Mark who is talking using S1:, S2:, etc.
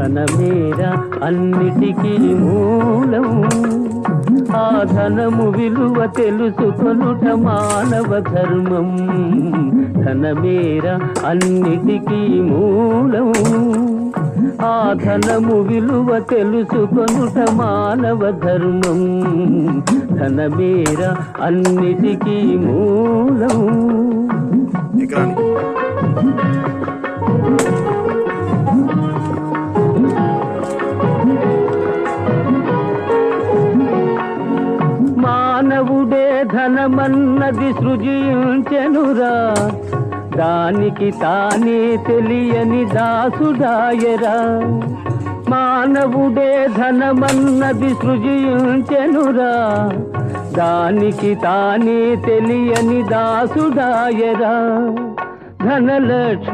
S1: ధనమేరా అన్నిటికీ మూలం. ఆ ధనము విలువ తెలుసుకొనుట మానవ ధర్మం. ధనమేరా అన్నిటికీ మూలం. ఆ ధనము విలువ తెలుసుకొనుట మానవ ధర్మం. ధనమేరా అన్నిటికీ మూలం. మానవుడే ధనమన్నది సృజించెనురా, దానికి తానే తెలియని దాసుడాయరా. మానవుడే ధనమన్నది సృజించెనురా, దానికి తానే తెలియని దాసుడాయరా. ధనలక్ష్మి